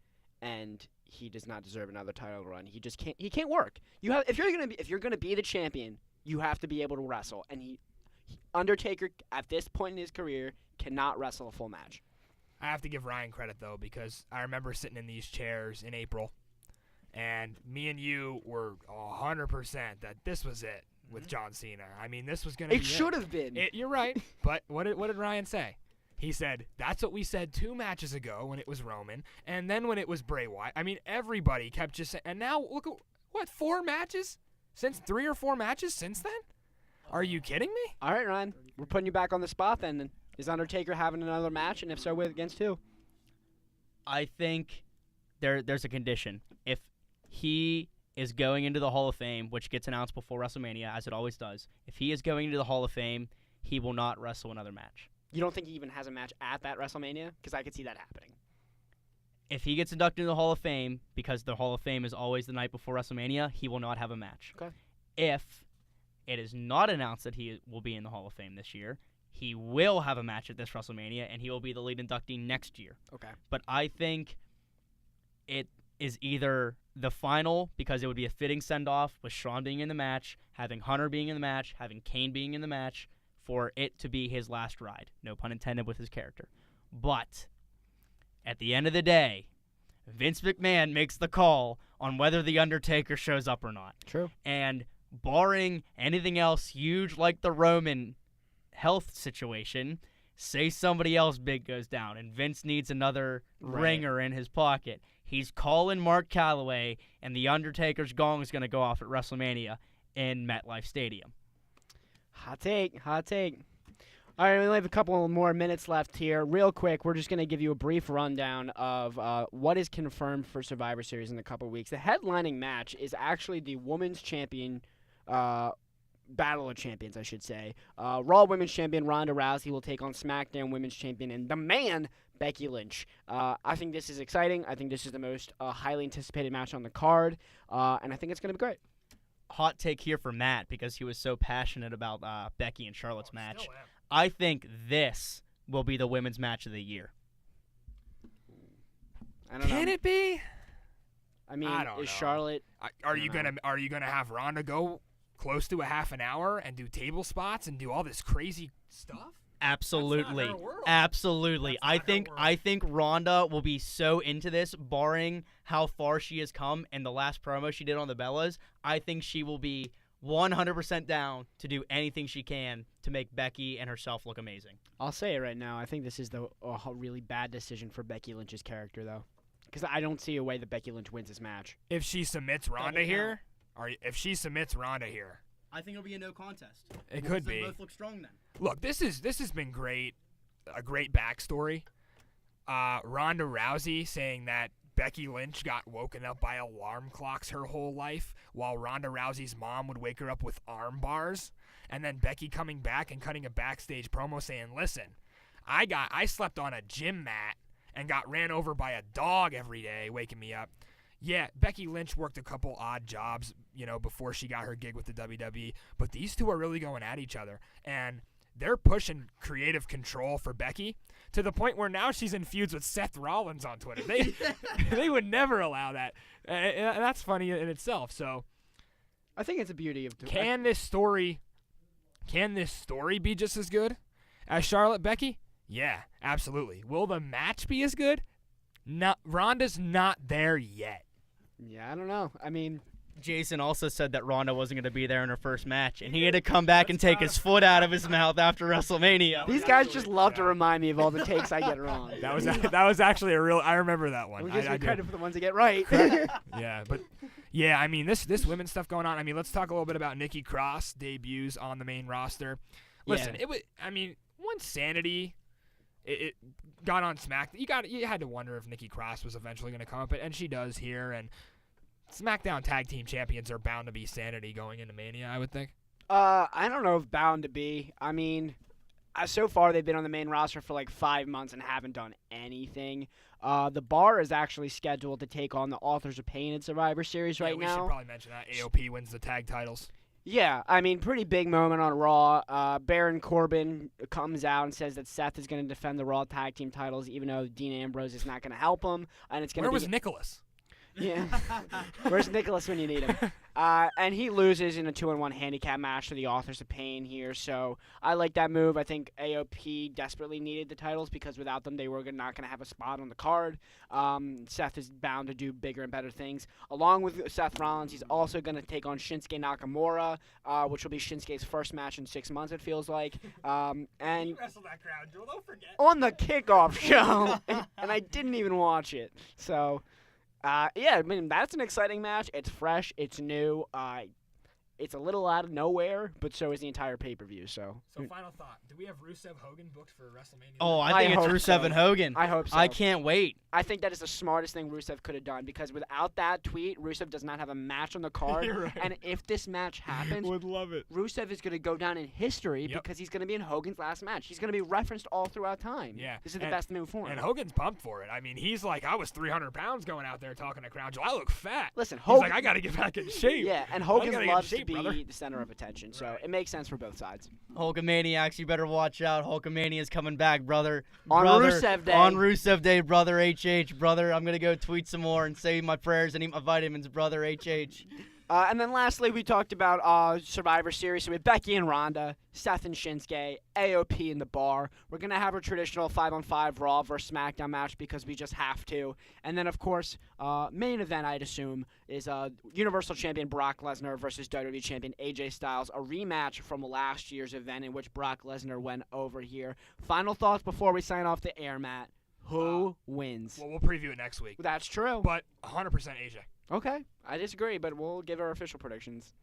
and he does not deserve another title run. He just can't. He can't work. If you're gonna be the champion, you have to be able to wrestle. And Undertaker at this point in his career cannot wrestle a full match. I have to give Ryan credit though, because I remember sitting in these chairs in April, and me and you were 100% that this was it with John Cena. I mean, this was gonna. It should have been. You're right, but what did Ryan say? He said, that's what we said 2 matches ago when it was Roman, and then when it was Bray Wyatt. I mean, everybody kept just saying, and now look at, what, 4 matches? 3 or 4 matches since then? Are you kidding me? All right, Ryan. We're putting you back on the spot then. Is Undertaker having another match, and if so, against who? I think there's a condition. If he is going into the Hall of Fame, which gets announced before WrestleMania, as it always does, if he is going into the Hall of Fame, he will not wrestle another match. You don't think he even has a match at that WrestleMania? Because I could see that happening. If he gets inducted into the Hall of Fame, because the Hall of Fame is always the night before WrestleMania, he will not have a match. Okay. If it is not announced that he will be in the Hall of Fame this year, he will have a match at this WrestleMania, and he will be the lead inductee next year. Okay. But I think it is either the final, because it would be a fitting send-off with Shawn being in the match, having Hunter being in the match, having Kane being in the match, for it to be his last ride. No pun intended with his character. But at the end of the day, Vince McMahon makes the call on whether The Undertaker shows up or not. True. And barring anything else huge like the Roman health situation, say somebody else big goes down and Vince needs another ringer in his pocket. He's calling Mark Calloway, and The Undertaker's gong is going to go off at WrestleMania in MetLife Stadium. Hot take. All right, we only have a couple more minutes left here. Real quick, we're just going to give you a brief rundown of what is confirmed for Survivor Series in a couple weeks. The headlining match is actually the Women's Champion, Battle of Champions, I should say. Raw Women's Champion Ronda Rousey will take on SmackDown Women's Champion and the man, Becky Lynch. I think this is exciting. I think this is the most highly anticipated match on the card, and I think it's going to be great. Hot take here for Matt, because he was so passionate about Becky and Charlotte's match. I think this will be the women's match of the year. I don't know. Can it be? I mean, I don't know. Charlotte? Are you gonna have Ronda go close to a half an hour and do table spots and do all this crazy stuff? Absolutely. That's not her world. Absolutely. That's not her world. I think Ronda will be so into this, barring how far she has come and the last promo she did on the Bellas. I think she will be 100% down to do anything she can to make Becky and herself look amazing. I'll say it right now. I think this is a really bad decision for Becky Lynch's character, though, because I don't see a way that Becky Lynch wins this match. If she submits Ronda here, I think it'll be a no contest. It could be. They both look strong then. Look, this has been great, a great backstory. Ronda Rousey saying that Becky Lynch got woken up by alarm clocks her whole life, while Ronda Rousey's mom would wake her up with arm bars, and then Becky coming back and cutting a backstage promo saying, "Listen, I slept on a gym mat and got ran over by a dog every day, waking me up." Yeah, Becky Lynch worked a couple odd jobs, before she got her gig with the WWE, but these two are really going at each other, and they're pushing creative control for Becky to the point where now she's in feuds with Seth Rollins on Twitter. They would never allow that, and that's funny in itself. So, I think it's a beauty of. Can this story be just as good as Charlotte Becky? Yeah, absolutely. Will the match be as good? No, Ronda's not there yet. Yeah, I don't know. I mean, Jason also said that Ronda wasn't going to be there in her first match, and he had to come back and take his foot out of his mouth after WrestleMania. These guys just love to remind me of all the takes I get wrong. That was actually a real. I remember that one. We give you credit for the ones that get right. Yeah, I mean this women's stuff going on. I mean, let's talk a little bit about Nikki Cross debuts on the main roster. Listen, Yeah. it was. I mean, once Sanity it got on Smack, you had to wonder if Nikki Cross was eventually going to come up, and she does here. And SmackDown Tag Team Champions are bound to be Sanity going into Mania, I would think. I don't know if bound to be. I mean, so far they've been on the main roster for like 5 months and haven't done anything. The Bar is actually scheduled to take on the Authors of Pain in Survivor Series right we now. should probably mention that. AOP wins the tag titles. Yeah, I mean, pretty big moment on Raw. Baron Corbin comes out and says that Seth is going to defend the Raw Tag Team titles, even though Dean Ambrose is not going to help him. And it's going Where was Nicholas? Yeah. Where's Nicholas when you need him? And he loses in a 2-on-1 handicap match to the Authors of Pain here. So I like that move. I think AOP desperately needed the titles because without them, they were not going to have a spot on the card. Seth is bound to do bigger and better things. Along with Seth Rollins, he's also going to take on Shinsuke Nakamura, which will be Shinsuke's first match in 6 months, it feels like. And You wrestled that Crown Jewel, don't forget. on the kickoff show, and I didn't even watch it. So, yeah, I mean, that's an exciting match. It's fresh. It's new. It's a little out of nowhere, but so is the entire pay-per-view. So final thought. Do we have Rusev Hogan booked for WrestleMania? Oh, I I think it's hope Rusev so. and Hogan. I hope so. I can't wait. I think that is the smartest thing Rusev could have done because without that tweet, Rusev does not have a match on the card. You're right. And if this match happens, Would love it. Rusev is going to go down in history Yep. because he's going to be in Hogan's last match. He's going to be referenced all throughout time. Yeah. This is the best move for him. And Hogan's pumped for it. I mean, he's like, I was 300 pounds going out there talking to Crown Jewel. I look fat. Listen, He's Hogan. like, I got to get back in shape. Yeah, and I Hogan gotta get in loves shape, to be brother. the center of attention, so Right. it makes sense for both sides. Hulkamaniacs, you better watch out. Hulkamania's coming back, brother. On Brother, Rusev Day. On Rusev Day, brother. HH, brother. I'm going to go tweet some more and say my prayers and eat my vitamins, brother. HH. And then lastly, we talked about Survivor Series. So we have Becky and Ronda, Seth and Shinsuke, AOP in the bar. We're going to have a traditional 5-on-5 Raw versus SmackDown match because we just have to. And then, of course, main event, I'd assume, is Universal Champion Brock Lesnar versus WWE Champion AJ Styles, a rematch from last year's event in which Brock Lesnar went over here. Final thoughts before we sign off the air, Matt. Who wins? Well, we'll preview it next week. That's true. But 100% AJ. Okay, I disagree, but we'll give our official predictions.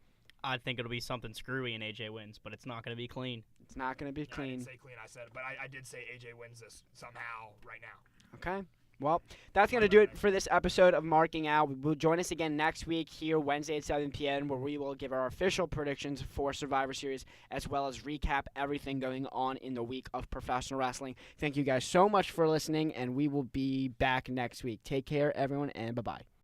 I think it'll be something screwy and AJ wins, but it's not going to be clean. It's not going to be I clean. didn't say clean, I said it, but I did say AJ wins this somehow right now. Okay. Well, that's going to do it for this episode of Marking Out. We'll join us again next week here Wednesday at 7 p.m. where we will give our official predictions for Survivor Series as well as recap everything going on in the week of professional wrestling. Thank you guys so much for listening, and we will be back next week. Take care, everyone, and bye-bye.